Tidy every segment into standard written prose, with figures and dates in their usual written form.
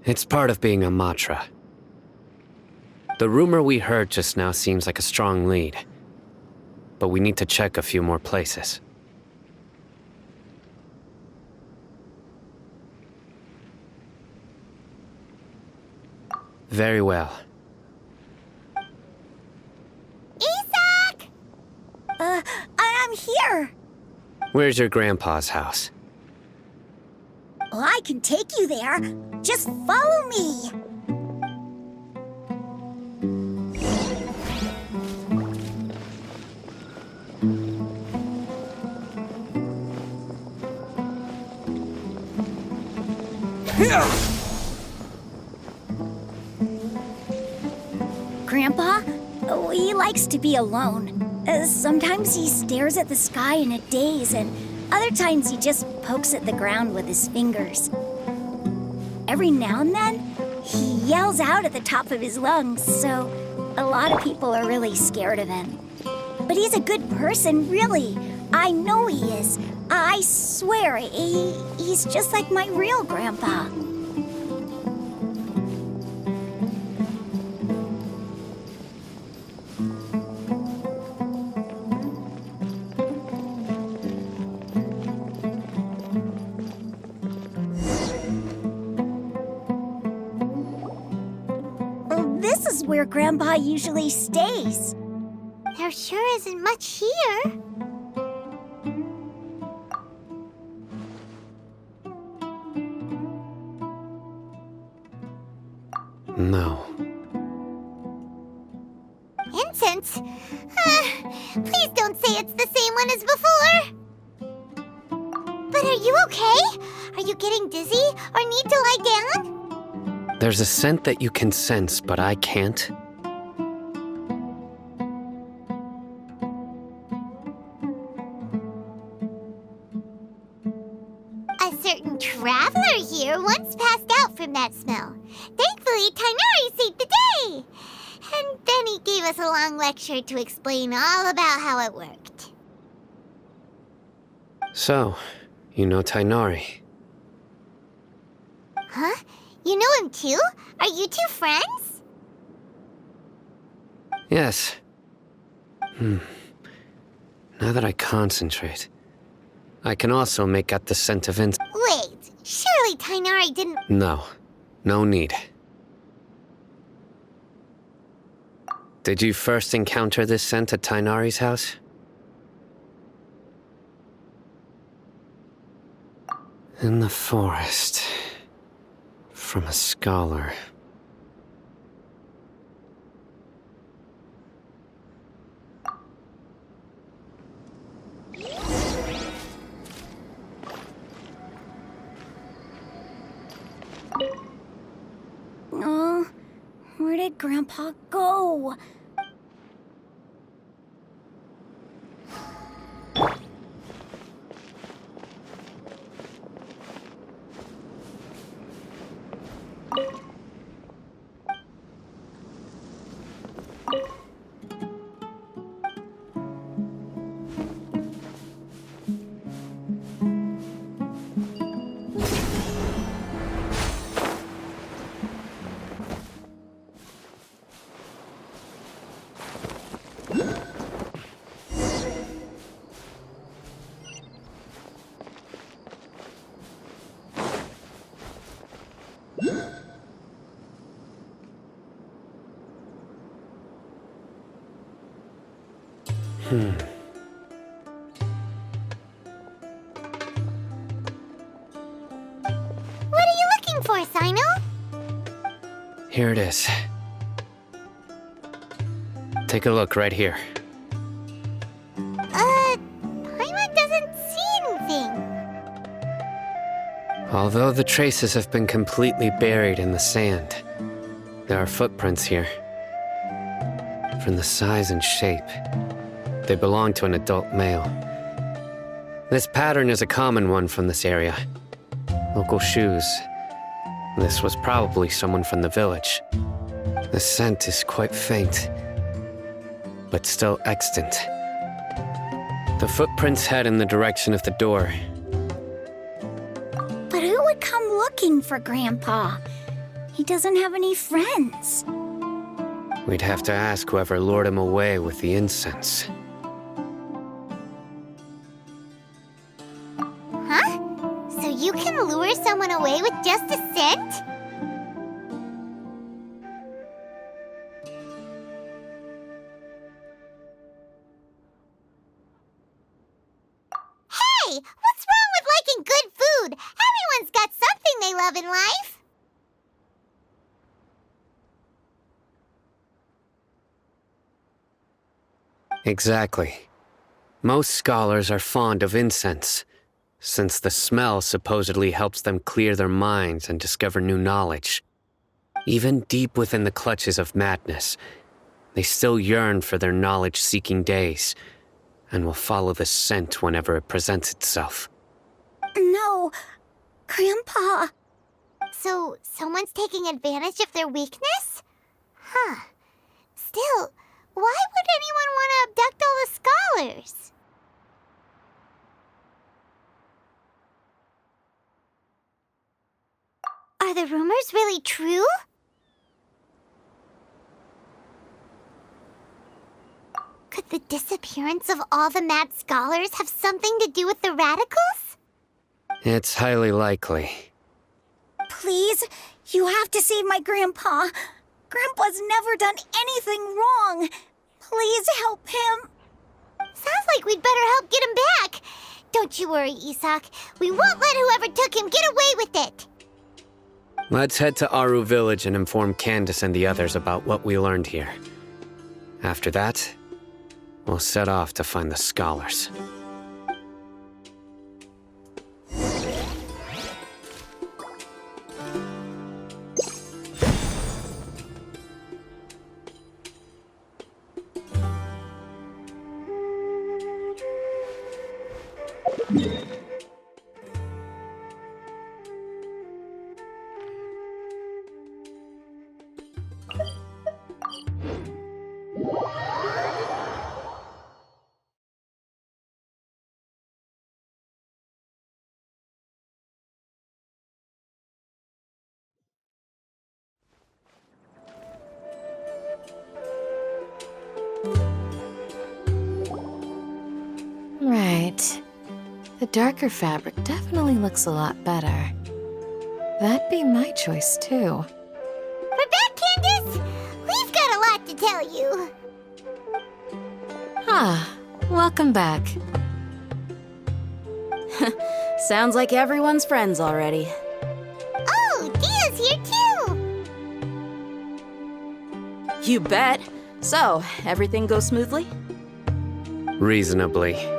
It's part of being a Matra. The rumor we heard just now seems like a strong lead, but we need to check a few more places. Very well. Isaac! I'm here. Where's your grandpa's house? Well, I can take you there. Just follow me. Grandpa? Oh, he likes to be alone. Sometimes he stares at the sky in a daze, and other times he just pokes at the ground with his fingers. Every now and then, he yells out at the top of his lungs, so a lot of people are really scared of him. But he's a good person, really. I know he is. I swear, he's just like my real grandpa. This is where Grandpa usually stays. There sure isn't much here. No. Incense? Please don't say it's the same one as before. But are you okay? Are you getting dizzy or need to lie down? There's a scent that you can sense, but I can't. A certain traveler here once passed out from that smell. Thankfully, Tainari saved the day. And then he gave us a long lecture to explain all about how it worked. So, you know Tainari. Huh? You know him too? Are you two friends? Yes. Now that I concentrate, I can also make out the scent of incense. Wait, surely Tainari didn't... No. No need. Did you first encounter this scent at Tainari's house? In the forest. From a scholar. Oh, where did Grandpa go? What are you looking for, Sino? Here it is. Take a look right here. Paimon doesn't see anything. Although the traces have been completely buried in the sand, there are footprints here. From the size and shape, they belong to an adult male. This pattern is a common one from this area. Local shoes. This was probably someone from the village. The scent is quite faint, but still extant. The footprints head in the direction of the door. But who would come looking for Grandpa? He doesn't have any friends. We'd have to ask whoever lured him away with the incense. Huh? So you can lure someone away with just a scent? Hey! What's wrong with liking good food? Everyone's got something they love in life. Exactly. Most scholars are fond of incense, since the smell supposedly helps them clear their minds and discover new knowledge. Even deep within the clutches of madness, they still yearn for their knowledge-seeking days, and will follow the scent whenever it presents itself. No, Grandpa. So, someone's taking advantage of their weakness? Huh. Still, why would anyone want to abduct all the scholars? Are the rumors really true? Could the disappearance of all the mad scholars have something to do with the radicals? It's highly likely. Please, you have to save my Grandpa. Grandpa's never done anything wrong. Please help him. Sounds like we'd better help get him back. Don't you worry, Isak. We won't let whoever took him get away with it. Let's head to Aru Village and inform Candace and the others about what we learned here. After that, we'll set off to find the scholars. Right. The darker fabric definitely looks a lot better. That'd be my choice, too. We're back, Candace! We've got a lot to tell you. Ah, welcome back. Sounds like everyone's friends already. Oh, Dia's here too! You bet. So, everything goes smoothly? Reasonably.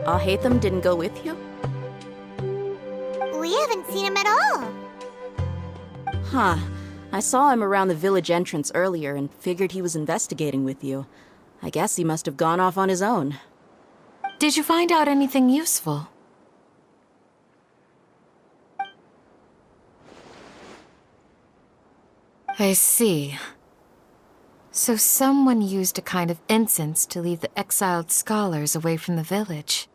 Alhaitham didn't go with you? We haven't seen him at all. Huh. I saw him around the village entrance earlier and figured he was investigating with you. I guess he must have gone off on his own. Did you find out anything useful? I see. So someone used a kind of incense to lead the exiled scholars away from the village.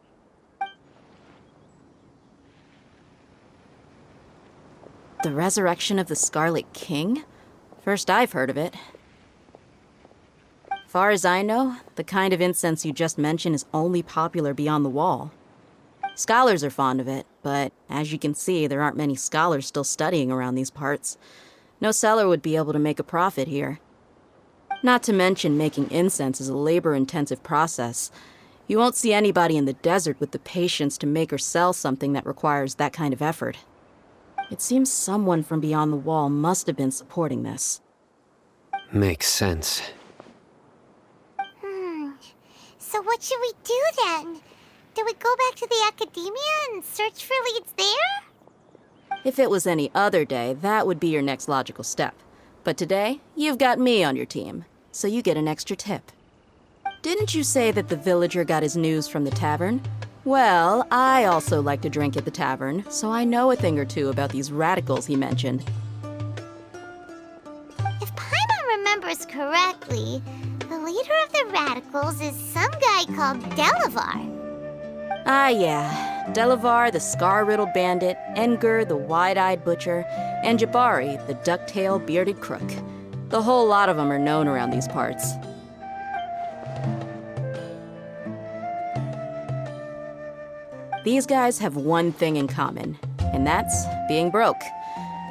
The resurrection of the Scarlet King? First I've heard of it. Far as I know, the kind of incense you just mentioned is only popular beyond the wall. Scholars are fond of it, but as you can see, there aren't many scholars still studying around these parts. No seller would be able to make a profit here. Not to mention making incense is a labor-intensive process. You won't see anybody in the desert with the patience to make or sell something that requires that kind of effort. It seems someone from beyond the wall must have been supporting this. Makes sense. So what should we do then? Do we go back to the academia and search for leads there? If it was any other day, that would be your next logical step. But today, you've got me on your team, so you get an extra tip. Didn't you say that the villager got his news from the tavern? Well, I also like to drink at the tavern, so I know a thing or two about these radicals he mentioned. If Paimon remembers correctly, the leader of the radicals is some guy called Delavar. Ah, yeah. Delavar, the scar-riddled bandit, Enger, the wide-eyed butcher, and Jabari, the duck-tailed bearded crook. The whole lot of them are known around these parts. These guys have one thing in common, and that's being broke.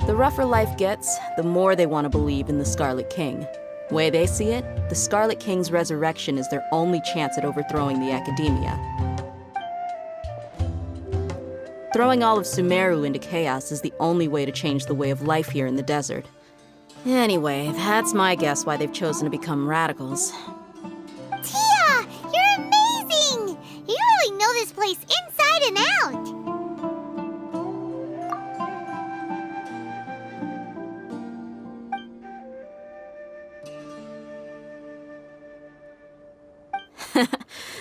The rougher life gets, the more they want to believe in the Scarlet King. Way they see it, the Scarlet King's resurrection is their only chance at overthrowing the Academia. Throwing all of Sumeru into chaos is the only way to change the way of life here in the desert. Anyway, that's my guess why they've chosen to become radicals. Tia, you're amazing! You really know this place inside and out.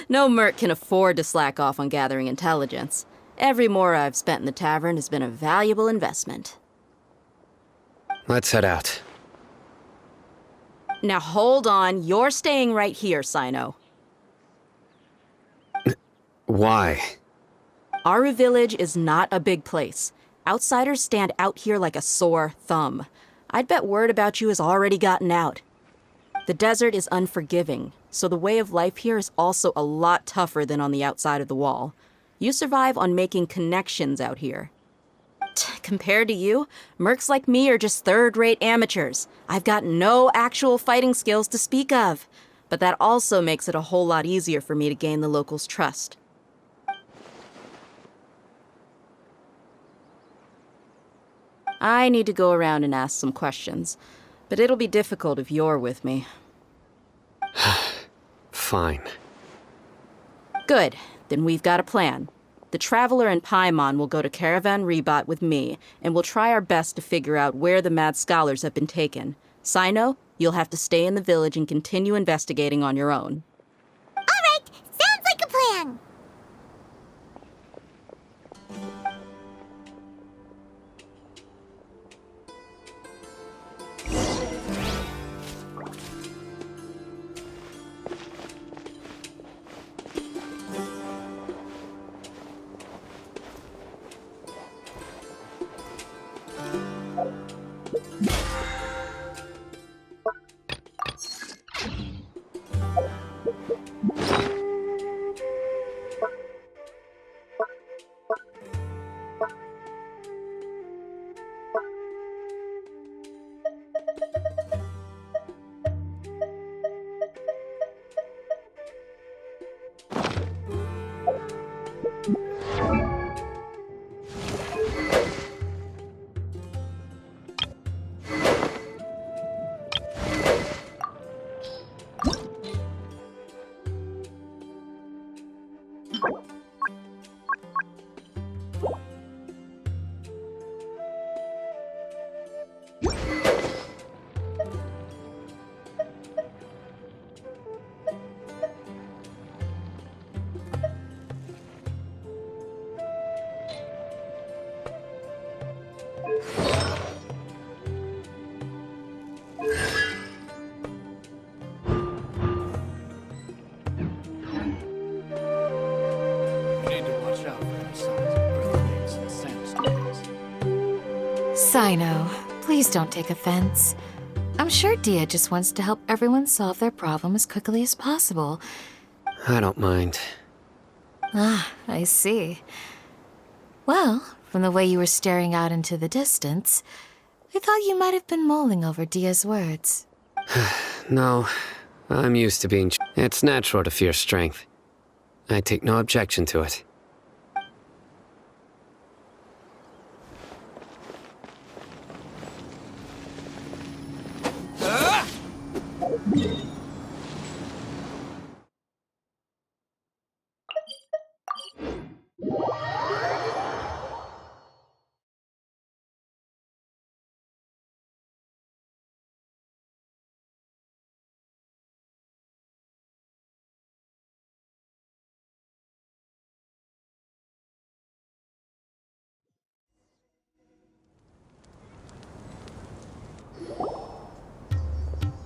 No merc can afford to slack off on gathering intelligence. Every mora I've spent in the tavern has been a valuable investment. Let's head out. Now hold on, you're staying right here, Sino. Why? Aru Village is not a big place. Outsiders stand out here like a sore thumb. I'd bet word about you has already gotten out. The desert is unforgiving, so the way of life here is also a lot tougher than on the outside of the wall. You survive on making connections out here. Compared to you, mercs like me are just third-rate amateurs. I've got no actual fighting skills to speak of. But that also makes it a whole lot easier for me to gain the locals' trust. I need to go around and ask some questions, but it'll be difficult if you're with me. Fine. Good. Then we've got a plan. The Traveler and Paimon will go to Caravan Rebot with me, and we'll try our best to figure out where the mad scholars have been taken. Sino, you'll have to stay in the village and continue investigating on your own. All right, sounds like a plan. Sino, please don't take offense. I'm sure Dia just wants to help everyone solve their problem as quickly as possible. I don't mind. Ah, I see. Well, from the way you were staring out into the distance, I thought you might have been mulling over Dia's words. No, I'm used to being... It's natural to fear strength. I take no objection to it.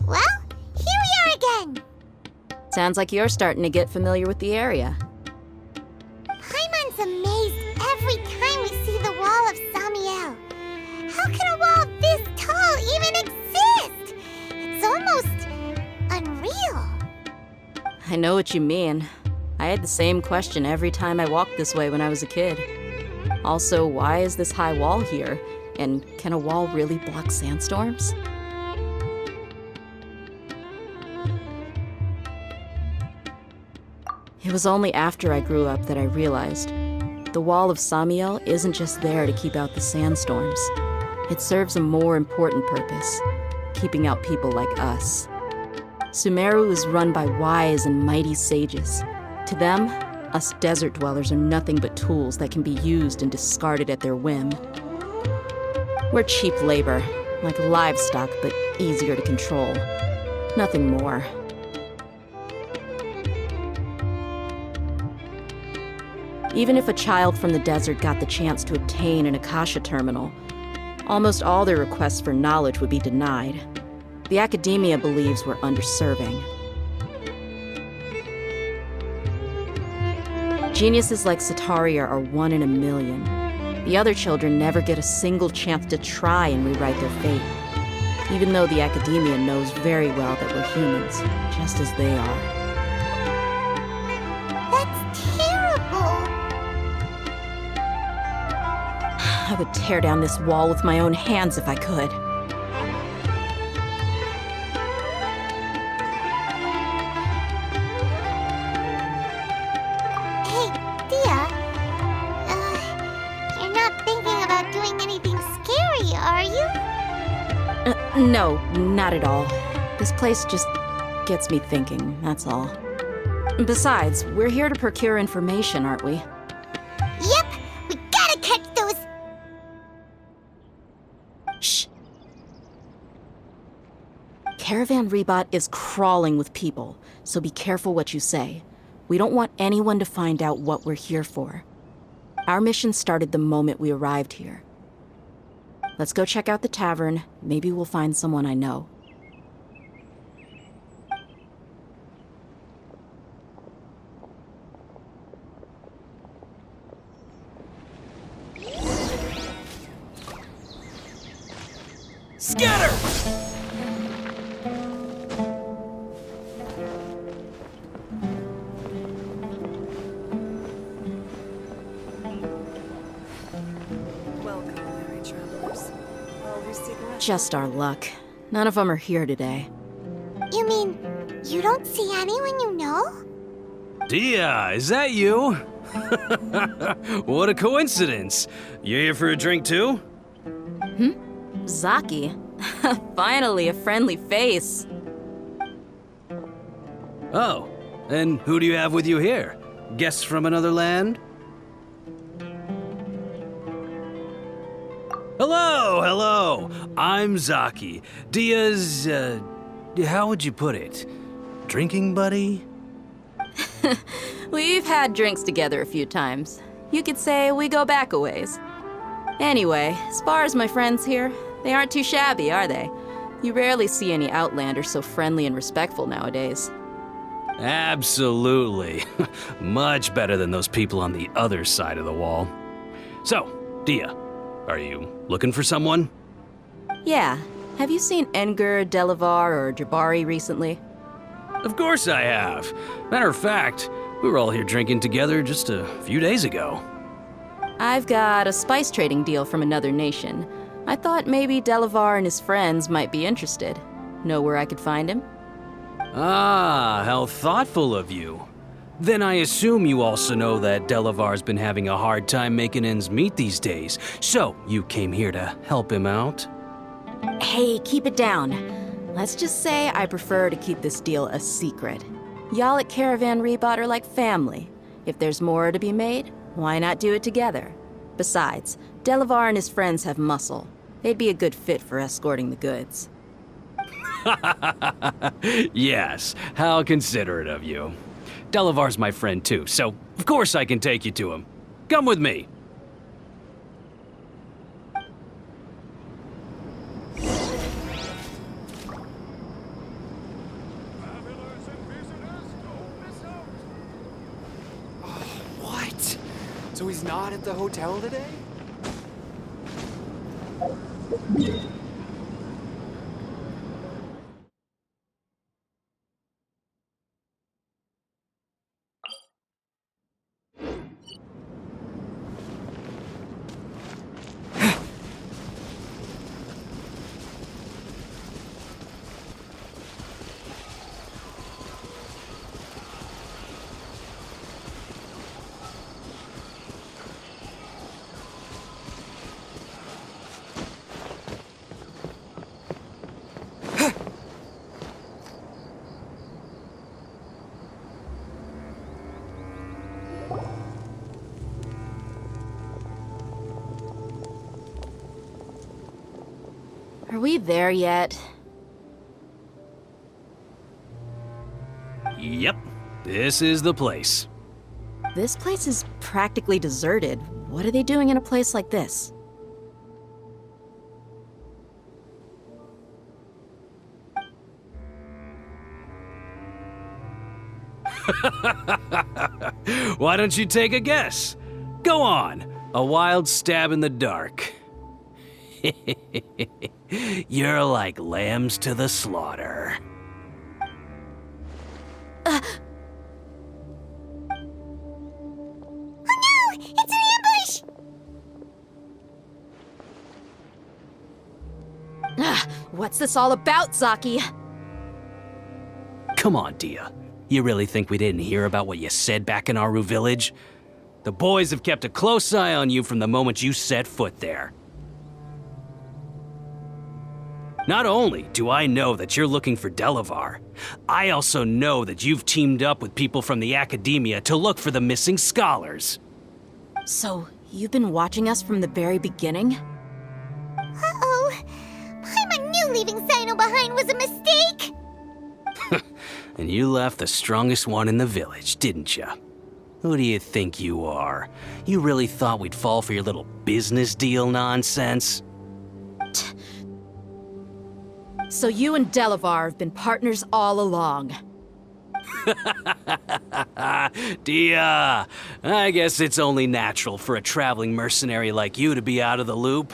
Well, here we are again. Sounds like you're starting to get familiar with the area. Paimon always amazed every time we see the wall of Samiel. How can a wall this tall even exist? It's almost unreal. I know what you mean. I had the same question every time I walked this way when I was a kid. Also, why is this high wall here? And can a wall really block sandstorms? It was only after I grew up that I realized the wall of Samiel isn't just there to keep out the sandstorms. It serves a more important purpose, keeping out people like us. Sumeru is run by wise and mighty sages. To them, us desert dwellers are nothing but tools that can be used and discarded at their whim. We're cheap labor, like livestock, but easier to control. Nothing more. Even if a child from the desert got the chance to obtain an Akasha terminal, almost all their requests for knowledge would be denied. The academia believes we're underserving. Geniuses like Sataria are 1 in a million. The other children never get a single chance to try and rewrite their fate, even though the academia knows very well that we're humans, just as they are. That's terrible. I would tear down this wall with my own hands if I could. Hey, Dia. You're not thinking about doing anything scary, are you? No, not at all. This place just gets me thinking, that's all. Besides, we're here to procure information, aren't we? Yep, we gotta catch those. Shh. Caravan Rebot is crawling with people, so be careful what you say. We don't want anyone to find out what we're here for. Our mission started the moment we arrived here. Let's go check out the tavern. Maybe we'll find someone I know. Scatter! Just our luck. None of them are here today. You mean you don't see anyone you know? Dia, is that you? What a coincidence. You here for a drink too? Zaki. Finally, a friendly face. Oh, and who do you have with you here? Guests from another land? Hello, hello. I'm Zaki. Dia's, how would you put it? Drinking buddy? We've had drinks together a few times. You could say we go back a ways. Anyway, as far as my friends here, they aren't too shabby, are they? You rarely see any Outlanders so friendly and respectful nowadays. Absolutely. Much better than those people on the other side of the wall. So, Dia, are you looking for someone? Yeah. Have you seen Enger, Delavar, or Jabari recently? Of course I have. Matter of fact, we were all here drinking together just a few days ago. I've got a spice trading deal from another nation. I thought maybe Delavar and his friends might be interested. Know where I could find him? Ah, how thoughtful of you. Then I assume you also know that Delavar's been having a hard time making ends meet these days, so you came here to help him out? Hey, keep it down. Let's just say I prefer to keep this deal a secret. Y'all at Caravan Rebot are like family. If there's more to be made, why not do it together? Besides, Delavar and his friends have muscle. They'd be a good fit for escorting the goods. Yes, how considerate of you. Delavar's my friend too, so of course I can take you to him. Come with me. What? So he's not at the hotel today? Are we there yet? Yep, this is the place. This place is practically deserted. What are they doing in a place like this? Why don't you take a guess? Go on, a wild stab in the dark. You're like lambs to the slaughter. Oh no! It's an ambush! What's this all about, Zaki? Come on, Dia. You really think we didn't hear about what you said back in Aru village? The boys have kept a close eye on you from the moment you set foot there. Not only do I know that you're looking for Delavar, I also know that you've teamed up with people from the Academia to look for the missing scholars. So, you've been watching us from the very beginning? Uh-oh. Paimon knew leaving Sino behind was a mistake! And you left the strongest one in the village, didn't you? Who do you think you are? You really thought we'd fall for your little business deal nonsense? So you and Delavar have been partners all along. Dia, I guess it's only natural for a traveling mercenary like you to be out of the loop.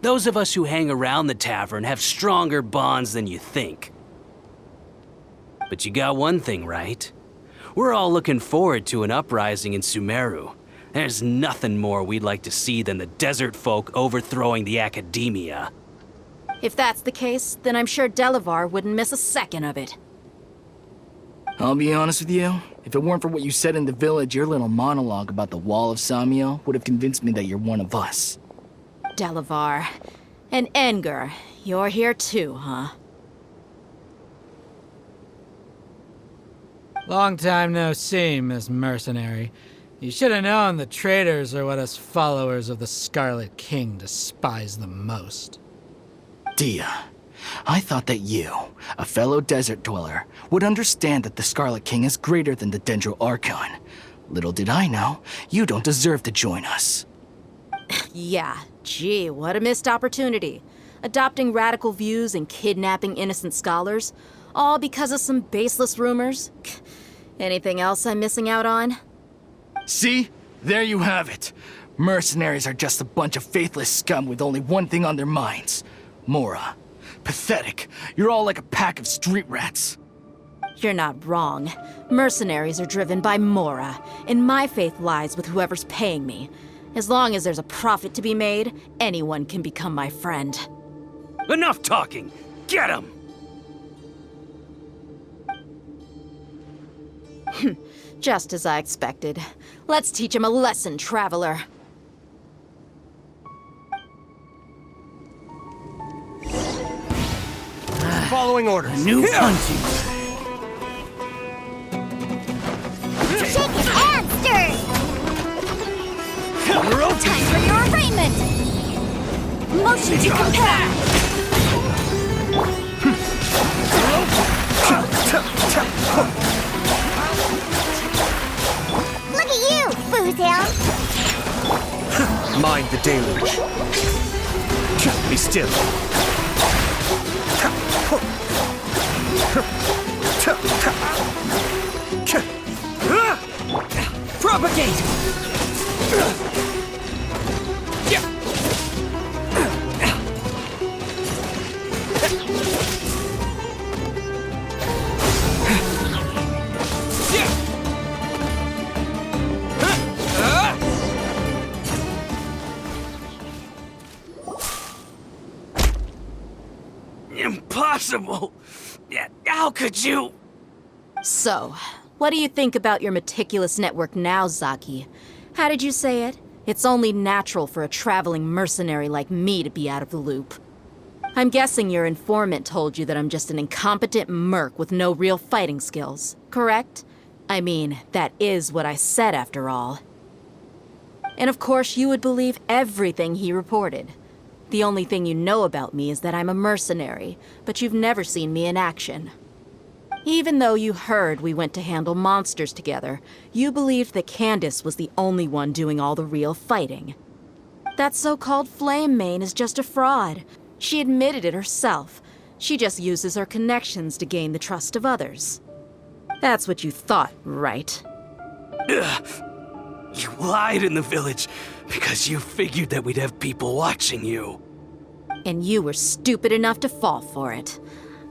Those of us who hang around the tavern have stronger bonds than you think. But you got one thing right. We're all looking forward to an uprising in Sumeru. There's nothing more we'd like to see than the desert folk overthrowing the Academia. If that's the case, then I'm sure Delavar wouldn't miss a second of it. I'll be honest with you. If it weren't for what you said in the village, your little monologue about the Wall of Samiel would have convinced me that you're one of us. Delavar. And Enger, you're here too, huh? Long time no see, Miss Mercenary. You should have known the traitors are what us followers of the Scarlet King despise the most. Dia, I thought that you, a fellow desert dweller, would understand that the Scarlet King is greater than the Dendro Archon. Little did I know, you don't deserve to join us. Yeah, gee, what a missed opportunity. Adopting radical views and kidnapping innocent scholars, all because of some baseless rumors. Anything else I'm missing out on? See? There you have it. Mercenaries are just a bunch of faithless scum with only one thing on their minds. Mora. Pathetic. You're all like a pack of street rats. You're not wrong. Mercenaries are driven by Mora, and my faith lies with whoever's paying me. As long as there's a profit to be made, anyone can become my friend. Enough talking! Get him! Just as I expected. Let's teach him a lesson, traveler. Following orders. New hunting. Shake and stir! Time for your arraignment! Motion to compare! Look at you, Foozhound! Mind the deluge. Be still. Propagate! impossible! Yeah, how could you? So, what do you think about your meticulous network now, Zaki? How did you say it? It's only natural for a traveling mercenary like me to be out of the loop. I'm guessing your informant told you that I'm just an incompetent merc with no real fighting skills, correct? I mean, that is what I said after all. And of course you would believe everything he reported. The only thing you know about me is that I'm a mercenary, but you've never seen me in action. Even though you heard we went to handle monsters together, you believed that Candace was the only one doing all the real fighting. That so-called Flame Mane is just a fraud. She admitted it herself. She just uses her connections to gain the trust of others. That's what you thought, right? Ugh. You lied in the village because you figured that we'd have people watching you. And you were stupid enough to fall for it.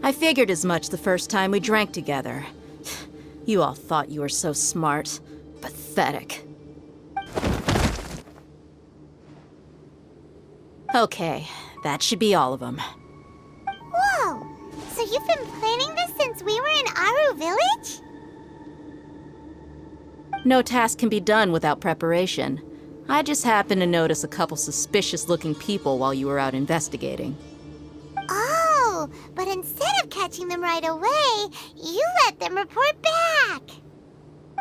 I figured as much the first time we drank together. You all thought you were so smart. Pathetic. Okay, that should be all of them. Whoa! So you've been planning this since we were in Aru Village? No task can be done without preparation. I just happened to notice a couple suspicious-looking people while you were out investigating. Oh, but instead of catching them right away, you let them report back.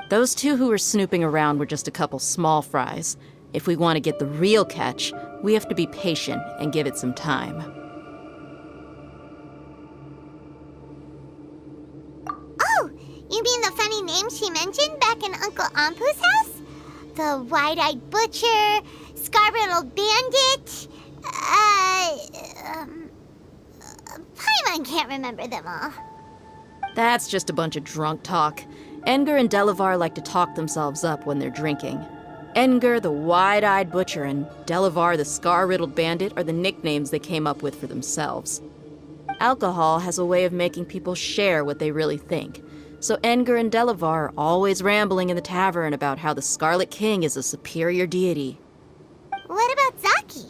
Those two who were snooping around were just a couple small fries. If we want to get the real catch, we have to be patient and give it some time. Oh, you mean the funny name she mentioned back in Uncle Ampu's house? The wide-eyed butcher, scar-riddled bandit, Paimon can't remember them all. That's just a bunch of drunk talk. Edgar and Delavar like to talk themselves up when they're drinking. Edgar, the wide-eyed butcher, and Delavar, the scar-riddled bandit, are the nicknames they came up with for themselves. Alcohol has a way of making people share what they really think. So Edgar and Delavar are always rambling in the tavern about how the Scarlet King is a superior deity. What about Zaki?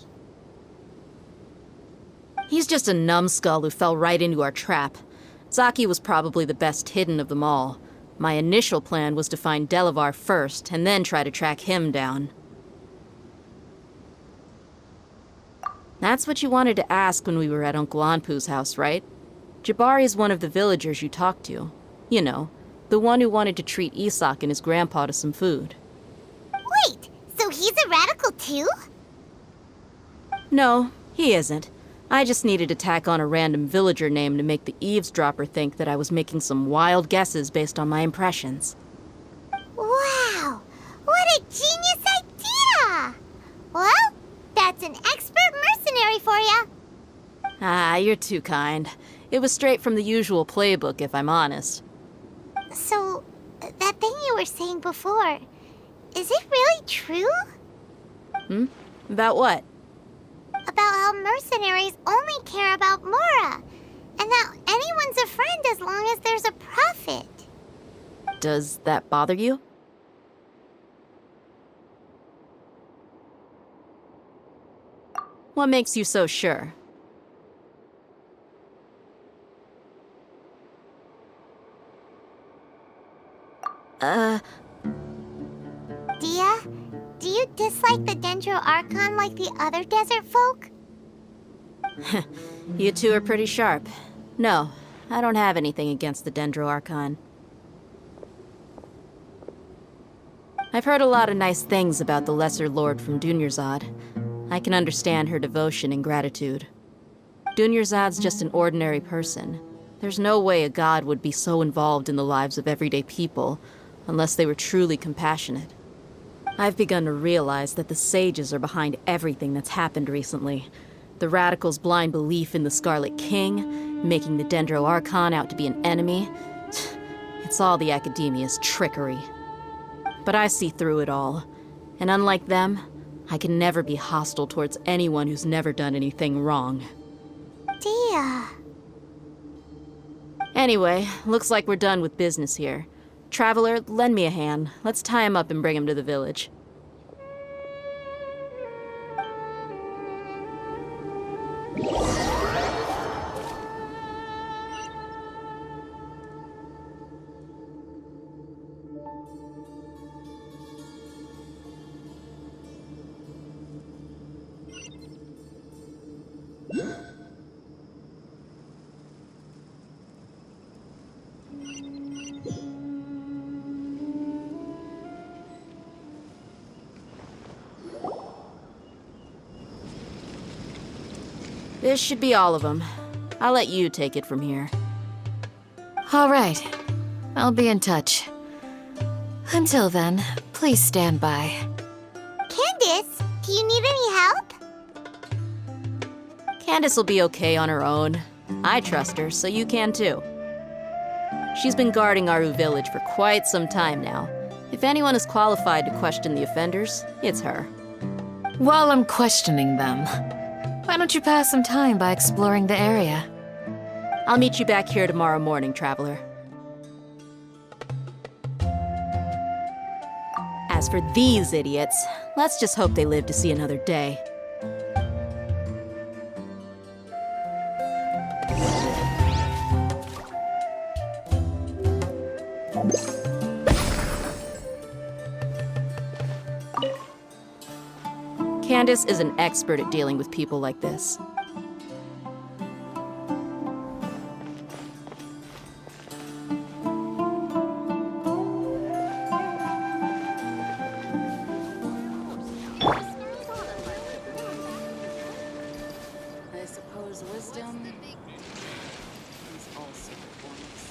He's just a numbskull who fell right into our trap. Zaki was probably the best hidden of them all. My initial plan was to find Delavar first, and then try to track him down. That's what you wanted to ask when we were at Uncle Anpu's house, right? Jabari is one of the villagers you talked to. You know, the one who wanted to treat Isak and his grandpa to some food. Wait, so he's a radical too? No, he isn't. I just needed to tack on a random villager name to make the eavesdropper think that I was making some wild guesses based on my impressions. Wow, what a genius idea! Well, that's an expert mercenary for you. Ah, you're too kind. It was straight from the usual playbook, if I'm honest. So, that thing you were saying before, is it really true? About what? About how mercenaries only care about Mora, and that anyone's a friend as long as there's a profit. Does that bother you? What makes you so sure? Dia, do you dislike the Dendro Archon like the other desert folk? You two are pretty sharp. No, I don't have anything against the Dendro Archon. I've heard a lot of nice things about the Lesser Lord from Dunyarzad. I can understand her devotion and gratitude. Dunyarzad's just an ordinary person. There's no way a god would be so involved in the lives of everyday people, unless they were truly compassionate. I've begun to realize that the sages are behind everything that's happened recently. The radicals' blind belief in the Scarlet King, making the Dendro Archon out to be an enemy. It's all the academia's trickery. But I see through it all. And unlike them, I can never be hostile towards anyone who's never done anything wrong. Dia. Anyway, looks like we're done with business here. Traveler, lend me a hand. Let's tie him up and bring him to the village. This should be all of them. I'll let you take it from here. All right. I'll be in touch. Until then, please stand by. Candace, do you need any help? Candace will be okay on her own. I trust her, so you can too. She's been guarding Aru village for quite some time now. If anyone is qualified to question the offenders, it's her. While I'm questioning them, why don't you pass some time by exploring the area? I'll meet you back here tomorrow morning, Traveler. As for these idiots, let's just hope they live to see another day. Candace is an expert at dealing with people like this. I suppose wisdom is also performance.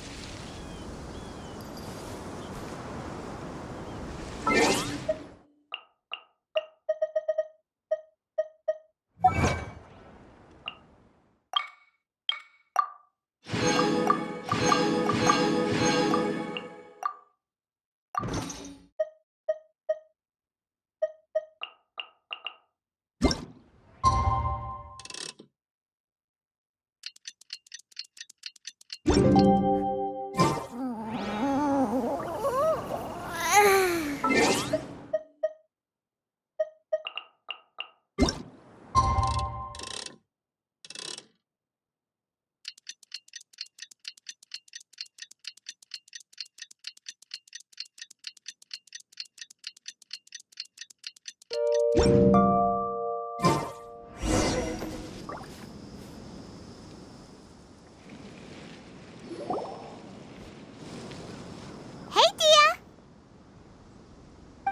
Hey, Dia!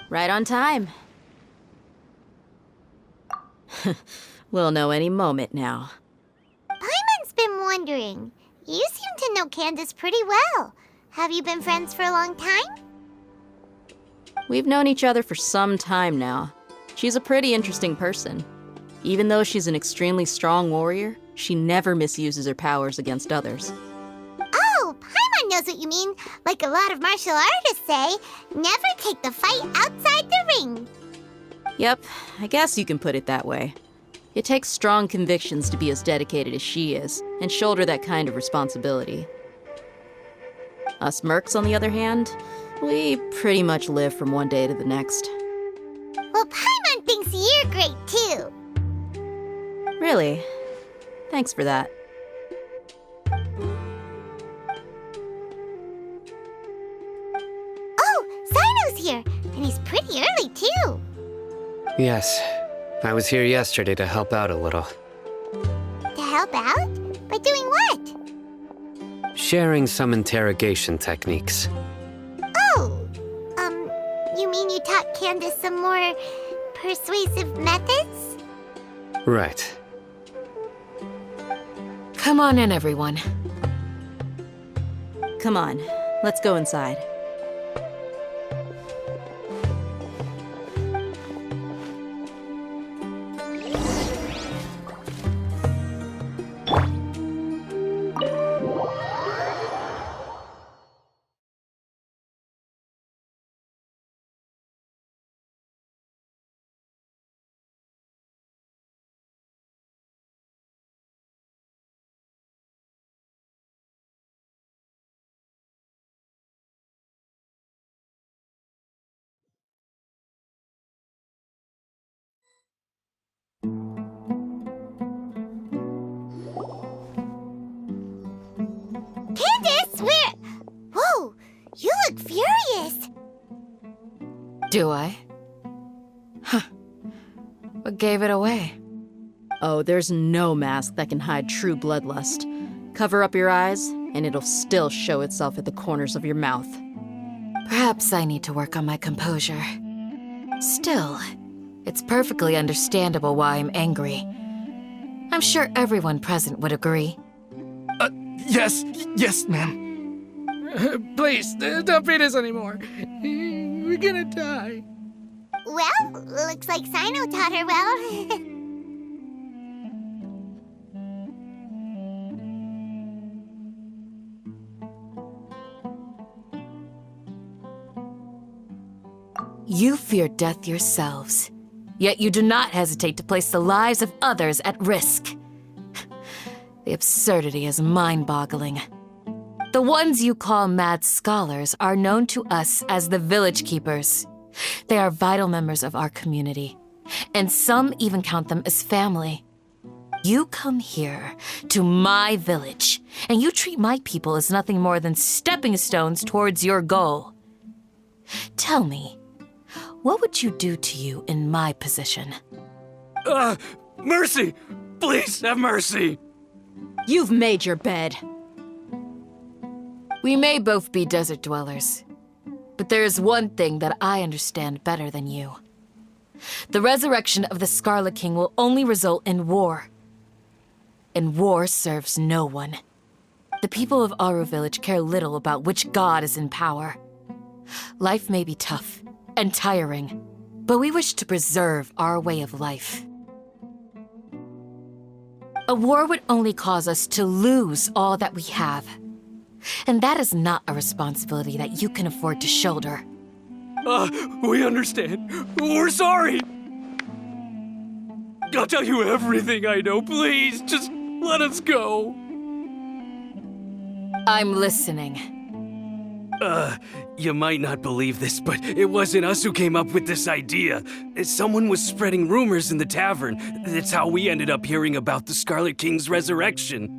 Right on time. We'll know any moment now. Paimon's been wondering. You seem to know Candace pretty well. Have you been friends for a long time? We've known each other for some time now. She's a pretty interesting person. Even though she's an extremely strong warrior, she never misuses her powers against others. Oh, Paimon knows what you mean. Like a lot of martial artists say, never take the fight outside the ring. Yep, I guess you can put it that way. It takes strong convictions to be as dedicated as she is, and shoulder that kind of responsibility. Us mercs, on the other hand, we pretty much live from one day to the next. Well, Paimon thinks you're great too. Really? Thanks for that. Oh, Sino's here, and he's pretty early too. Yes, I was here yesterday to help out a little. To help out? By doing what? Sharing some interrogation techniques. Oh, you mean you taught Candace some more persuasive methods? Right. Come on in, everyone. Come on, let's go inside. Candace, where? Whoa, you look furious. Do I? Huh. What gave it away? Oh, there's no mask that can hide true bloodlust. Cover up your eyes, and it'll still show itself at the corners of your mouth. Perhaps I need to work on my composure. Still, it's perfectly understandable why I'm angry. I'm sure everyone present would agree. Yes, ma'am. Please, don't feed us anymore. We're gonna die. Well, looks like Sino taught her well. You fear death yourselves, yet you do not hesitate to place the lives of others at risk. The absurdity is mind-boggling. The ones you call mad scholars are known to us as the Village Keepers. They are vital members of our community, and some even count them as family. You come here, to my village, and you treat my people as nothing more than stepping stones towards your goal. Tell me, what would you do to you in my position? Mercy! Please have mercy! You've made your bed. We may both be desert dwellers, but there is one thing that I understand better than you. The resurrection of the Scarlet King will only result in war. And war serves no one. The people of Aru Village care little about which god is in power. Life may be tough and tiring, but we wish to preserve our way of life. A war would only cause us to lose all that we have. And that is not a responsibility that you can afford to shoulder. We understand. We're sorry! I'll tell you everything I know, please. Just let us go. I'm listening. You might not believe this, but it wasn't us who came up with this idea. Someone was spreading rumors in the tavern. That's how we ended up hearing about the Scarlet King's resurrection.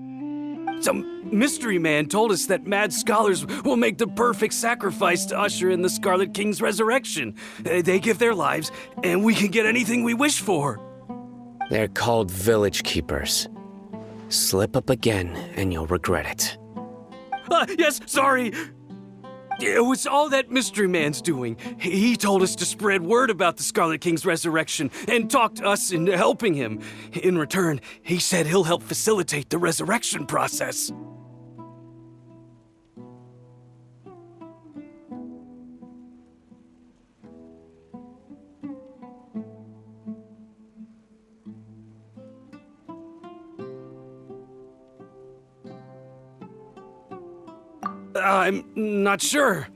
Some mystery man told us that mad scholars will make the perfect sacrifice to usher in the Scarlet King's resurrection. They give their lives, and we can get anything we wish for. They're called Village Keepers. Slip up again, and you'll regret it. Yes, sorry. It was all that mystery man's doing. He told us to spread word about the Scarlet King's resurrection and talked us into helping him. In return, he said he'll help facilitate the resurrection process. I'm not sure.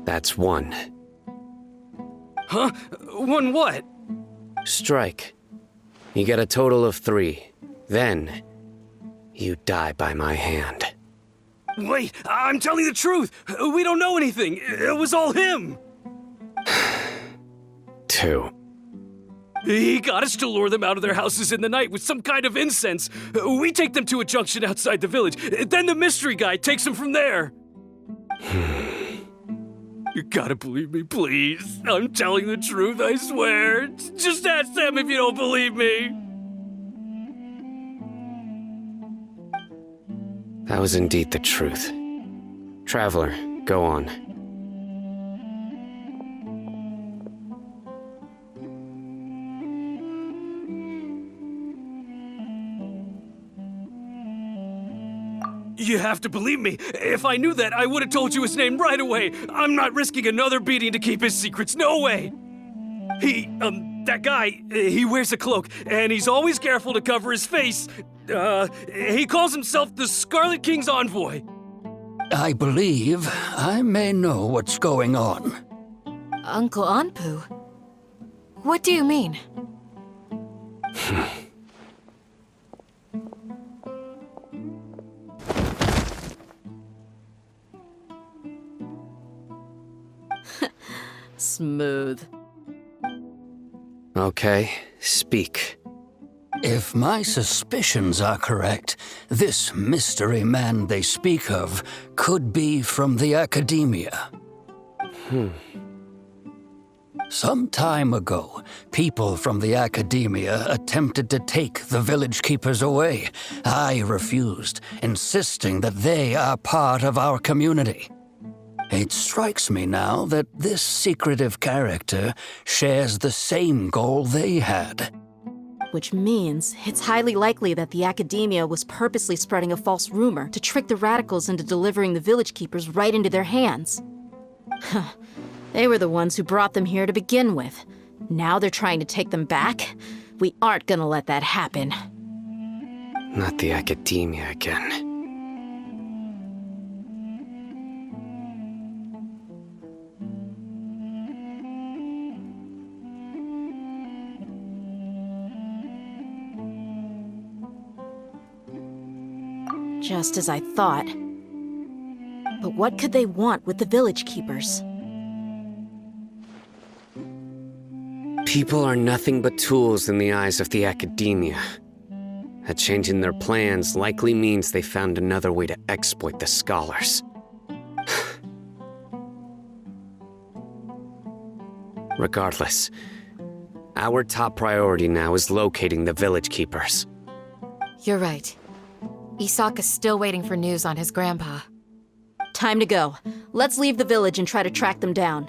That's one. Huh? One what? Strike. You get a total of 3. Then, you die by my hand. Wait, I'm telling the truth. We don't know anything. It was all him. 2. He got us to lure them out of their houses in the night with some kind of incense. We take them to a junction outside the village. Then the mystery guy takes them from there. You gotta believe me, please. I'm telling the truth, I swear. Just ask them if you don't believe me. That was indeed the truth. Traveler, go on. You have to believe me. If I knew that, I would have told you his name right away. I'm not risking another beating to keep his secrets. No way. That guy, he wears a cloak, and he's always careful to cover his face. He calls himself the Scarlet King's envoy. I believe I may know what's going on. Uncle Anpu? What do you mean? Smooth. Okay, speak. If my suspicions are correct, this mystery man they speak of could be from the academia. Some time ago, people from the academia attempted to take the village keepers away. I refused, insisting that they are part of our community. It strikes me now that this secretive character shares the same goal they had. Which means it's highly likely that the Academia was purposely spreading a false rumor to trick the radicals into delivering the village keepers right into their hands. They were the ones who brought them here to begin with. Now they're trying to take them back? We aren't gonna let that happen. Not the Academia again. Just as I thought. But what could they want with the village keepers? People are nothing but tools in the eyes of the Academia. A change in their plans likely means they found another way to exploit the scholars. Regardless, our top priority now is locating the village keepers. You're right. Isaka's still waiting for news on his grandpa. Time to go. Let's leave the village and try to track them down.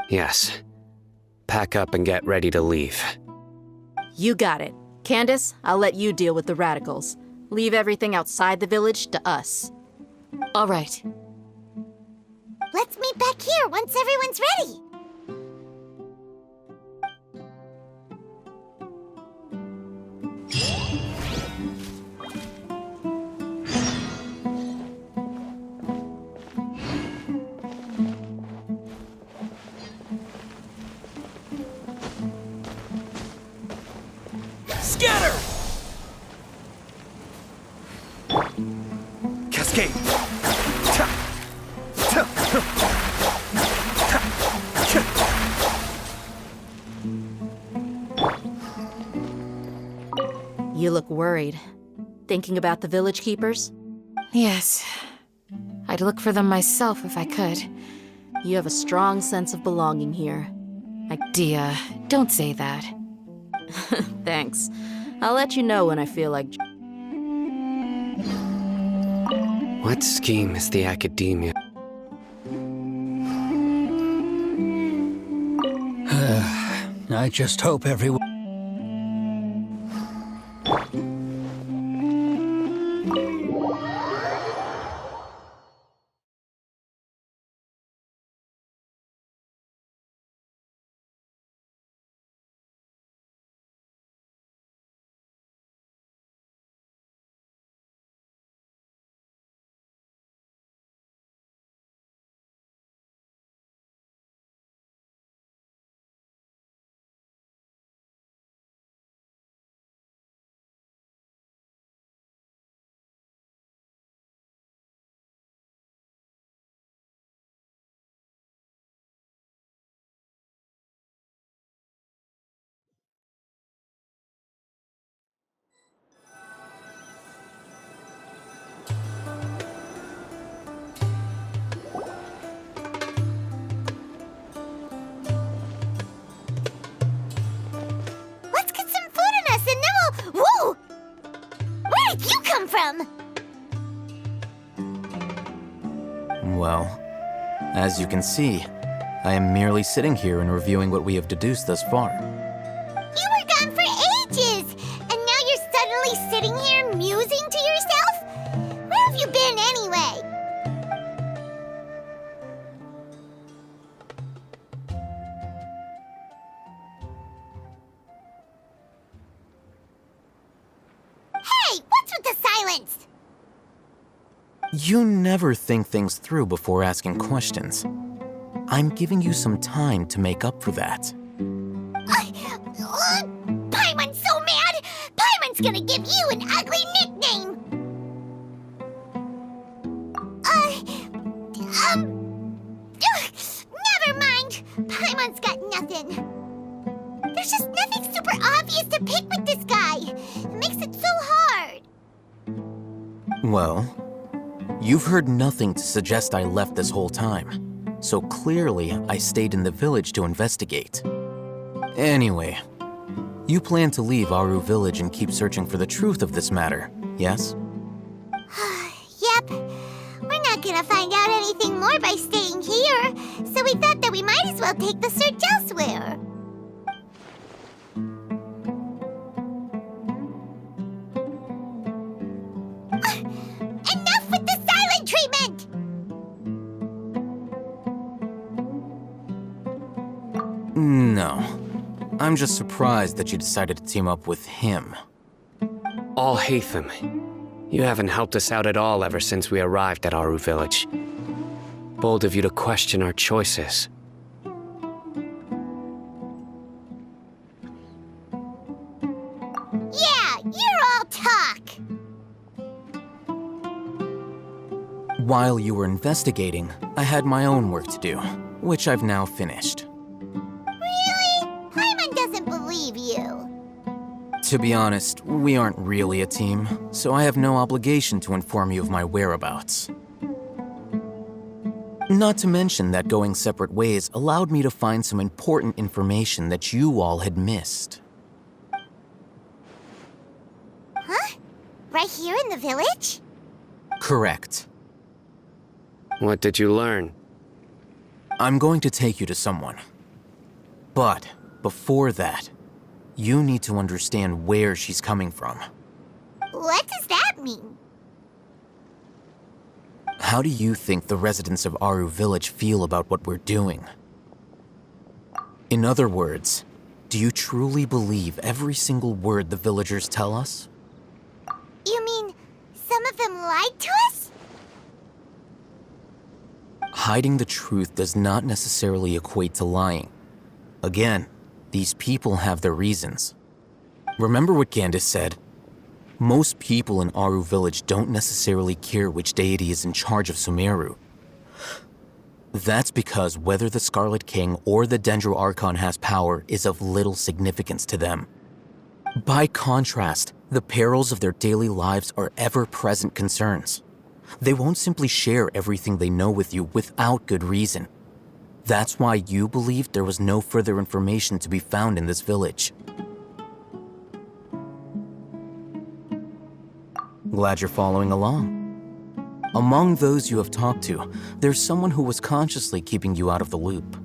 Yes. Pack up and get ready to leave. You got it. Candace, I'll let you deal with the radicals. Leave everything outside the village to us. All right. Let's meet back here once everyone's ready. Scatter! Cascade! You look worried. Thinking about the village keepers? Yes. I'd look for them myself if I could. You have a strong sense of belonging here. Dia, don't say that. Thanks. I'll let you know when I feel like... What scheme is the Academia? I just hope everyone... Let's get some food in us and then we'll... Whoa! Where did you come from? Well, as you can see, I am merely sitting here and reviewing what we have deduced thus far. You were gone for ages! And now you're suddenly sitting here musing to yourself? Where have you been anyway? Hey, what's with the silence? You never think things through before asking questions. I'm giving you some time to make up for that. Paimon's so mad! Paimon's gonna give you an ugly nickname! Never mind. Paimon's got nothing. There's just nothing super obvious to pick with this guy. It makes it so hard. Well, you've heard nothing to suggest I left this whole time. So clearly, I stayed in the village to investigate. Anyway, you plan to leave Aru Village and keep searching for the truth of this matter, yes? Yep. We're not gonna find out anything more by staying here, so we thought that we might as well take the search elsewhere. No. I'm just surprised that you decided to team up with him. Alhaitham, you haven't helped us out at all ever since we arrived at Aru Village. Bold of you to question our choices. Yeah, you're all talk. While you were investigating, I had my own work to do, which I've now finished. Really? Paimon doesn't believe you. To be honest, we aren't really a team, so I have no obligation to inform you of my whereabouts. Not to mention that going separate ways allowed me to find some important information that you all had missed. Huh? Right here in the village? Correct. What did you learn? I'm going to take you to someone. But before that, you need to understand where she's coming from. What does that mean? How do you think the residents of Aru Village feel about what we're doing? In other words, do you truly believe every single word the villagers tell us? You mean some of them lied to us? Hiding the truth does not necessarily equate to lying. Again, these people have their reasons. Remember what Gandis said? Most people in Aru Village don't necessarily care which deity is in charge of Sumeru. That's because whether the Scarlet King or the Dendro Archon has power is of little significance to them. By contrast, the perils of their daily lives are ever-present concerns. They won't simply share everything they know with you without good reason. That's why you believed there was no further information to be found in this village. Glad you're following along. Among those you have talked to, there's someone who was consciously keeping you out of the loop.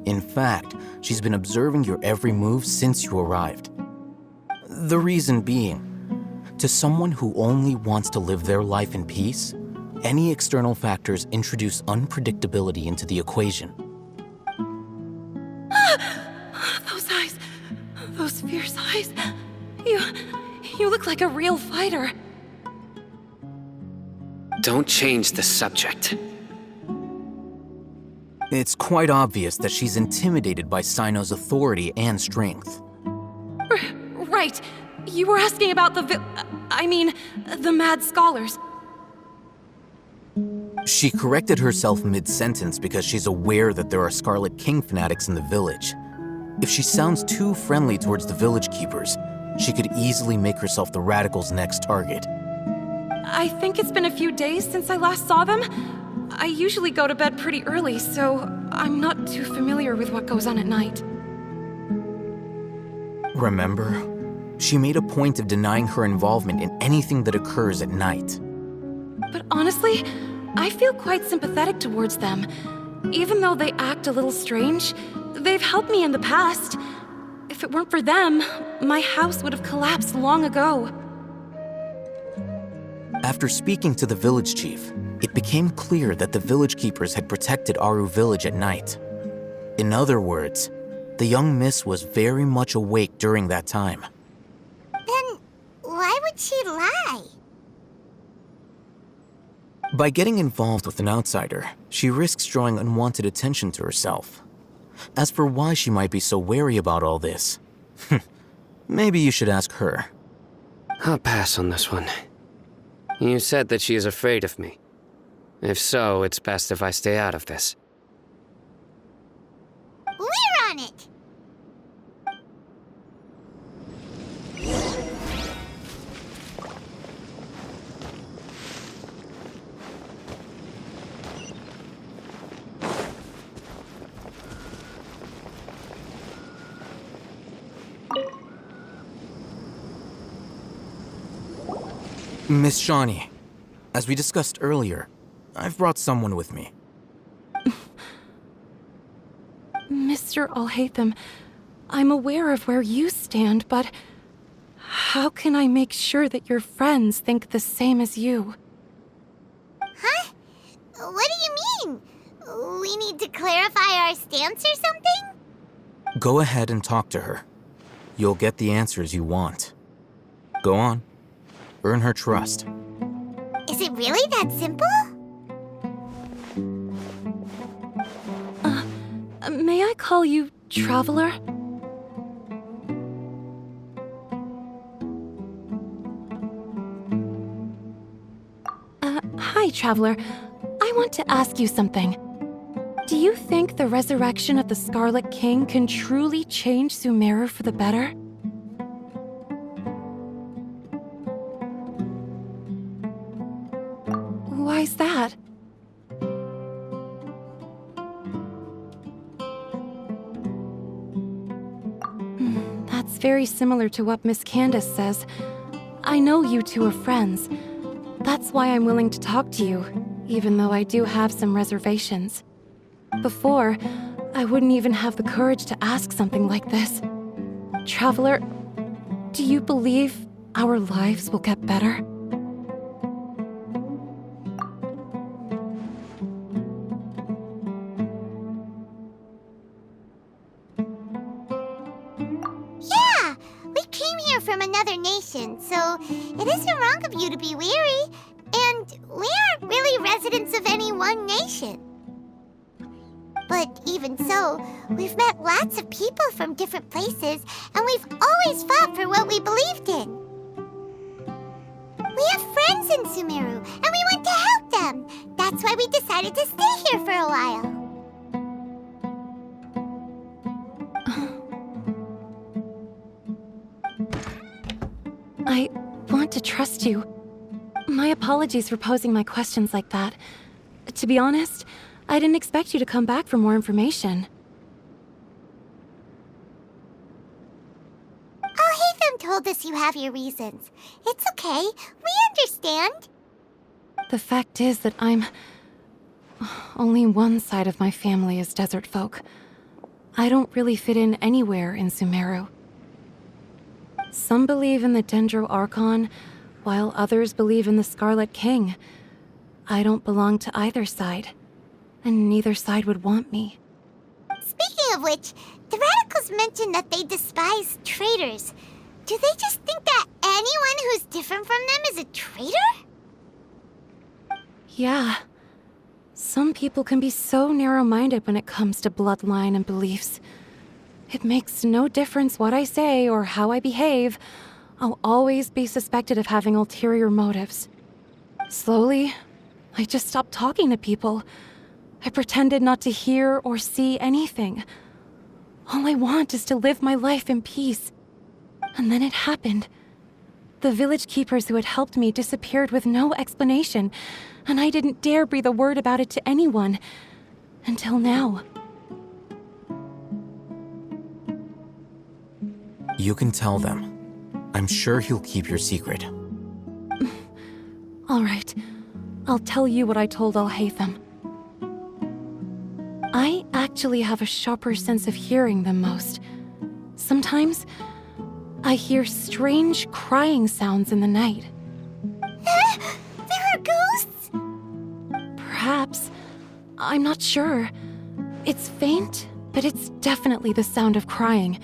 In fact, she's been observing your every move since you arrived. The reason being, to someone who only wants to live their life in peace, any external factors introduce unpredictability into the equation. Those eyes. Those fierce eyes. You look like a real fighter. Don't change the subject. It's quite obvious that she's intimidated by Sino's authority and strength. Right. You were asking about the mad scholars. She corrected herself mid-sentence because she's aware that there are Scarlet King fanatics in the village. If she sounds too friendly towards the village keepers, she could easily make herself the radicals' next target. I think it's been a few days since I last saw them. I usually go to bed pretty early, so I'm not too familiar with what goes on at night. Remember? She made a point of denying her involvement in anything that occurs at night. But honestly, I feel quite sympathetic towards them. Even though they act a little strange, they've helped me in the past. If it weren't for them, my house would have collapsed long ago. After speaking to the village chief, it became clear that the village keepers had protected Aru Village at night. In other words, the young miss was very much awake during that time. Then why would she lie? By getting involved with an outsider, she risks drawing unwanted attention to herself. As for why she might be so wary about all this, maybe you should ask her. I'll pass on this one. You said that she is afraid of me. If so, it's best if I stay out of this. We're on it! Miss Shawnee, as we discussed earlier, I've brought someone with me. Mr. Alhaitham, I'm aware of where you stand, but how can I make sure that your friends think the same as you? Huh? What do you mean? We need to clarify our stance or something? Go ahead and talk to her. You'll get the answers you want. Go on. Earn her trust. Is it really that simple? May I call you Traveler? Hi, Traveler. I want to ask you something. Do you think the resurrection of the Scarlet King can truly change Sumeru for the better? Why's that? That's very similar to what Miss Candace says. I know you two are friends. That's why I'm willing to talk to you, even though I do have some reservations. Before, I wouldn't even have the courage to ask something like this. Traveler, do you believe our lives will get better? Yeah! We came here from another nation, so it isn't wrong of you to be weary. And we aren't really residents of any one nation. But even so, we've met lots of people from different places, and we've always fought for what we believed in. We have friends in Sumeru, and we want to help them. That's why we decided to stay here for a while. I want to trust you. My apologies for posing my questions like that. To be honest, I didn't expect you to come back for more information. Alhaitham told us you have your reasons. It's okay. We understand. The fact is that only one side of my family is desert folk. I don't really fit in anywhere in Sumeru. Some believe in the Dendro Archon, while others believe in the Scarlet King. I don't belong to either side, and neither side would want me. Speaking of which, the radicals mentioned that they despise traitors. Do they just think that anyone who's different from them is a traitor? Yeah. Some people can be so narrow-minded when it comes to bloodline and beliefs. It makes no difference what I say or how I behave. I'll always be suspected of having ulterior motives. Slowly, I just stopped talking to people. I pretended not to hear or see anything. All I want is to live my life in peace. And then it happened. The village keepers who had helped me disappeared with no explanation, and I didn't dare breathe a word about it to anyone. Until now. You can tell them. I'm sure he'll keep your secret. All right. I'll tell you what I told Alhaitham. I actually have a sharper sense of hearing than most. Sometimes, I hear strange crying sounds in the night. There are ghosts? Perhaps. I'm not sure. It's faint, but it's definitely the sound of crying.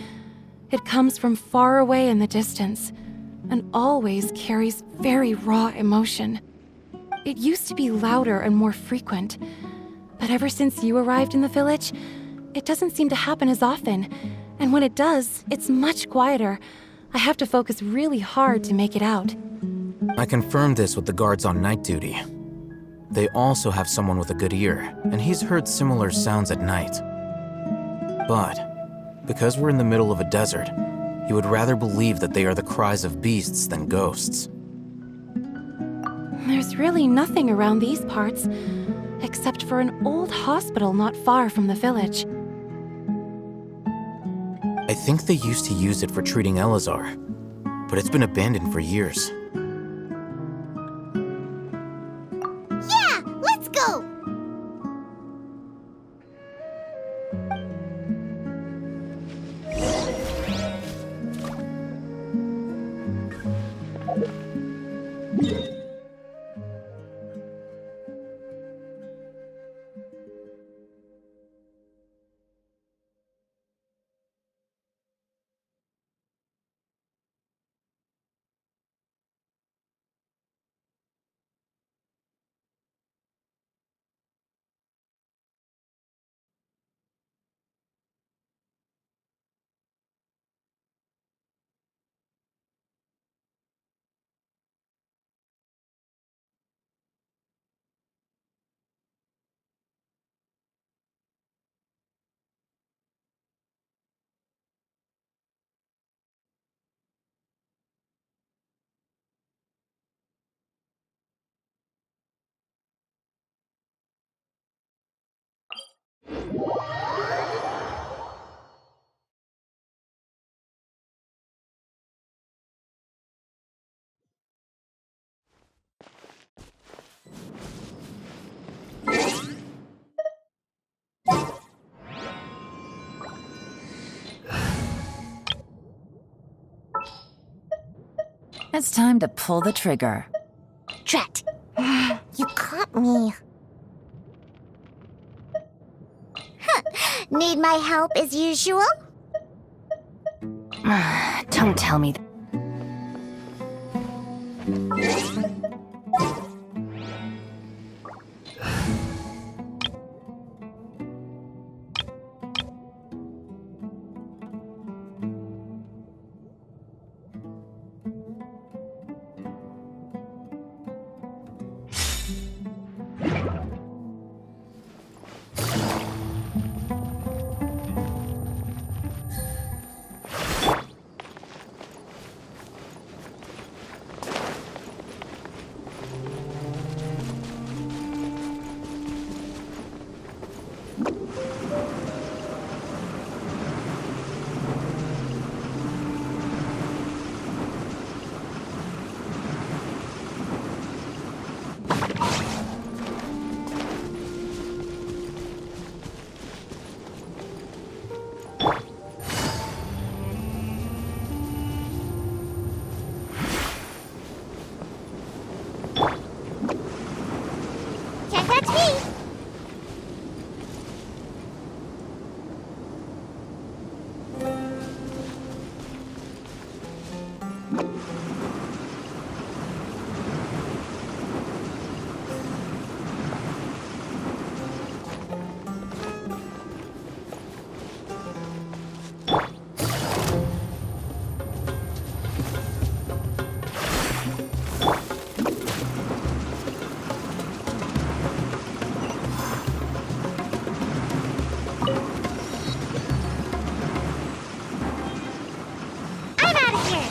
It comes from far away in the distance, and always carries very raw emotion. It used to be louder and more frequent, but ever since you arrived in the village, it doesn't seem to happen as often, and when it does, it's much quieter. I have to focus really hard to make it out. I confirmed this with the guards on night duty. They also have someone with a good ear, and he's heard similar sounds at night. But because we're in the middle of a desert, he would rather believe that they are the cries of beasts than ghosts. There's really nothing around these parts, except for an old hospital not far from the village. I think they used to use it for treating Elazar, but it's been abandoned for years. It's time to pull the trigger. Drat! You caught me. Need my help as usual? Don't tell me. Can't catch me! I'm out of here!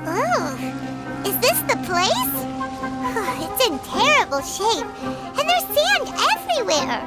Ooh, is this the place? It's in terrible shape, and there's sand everywhere.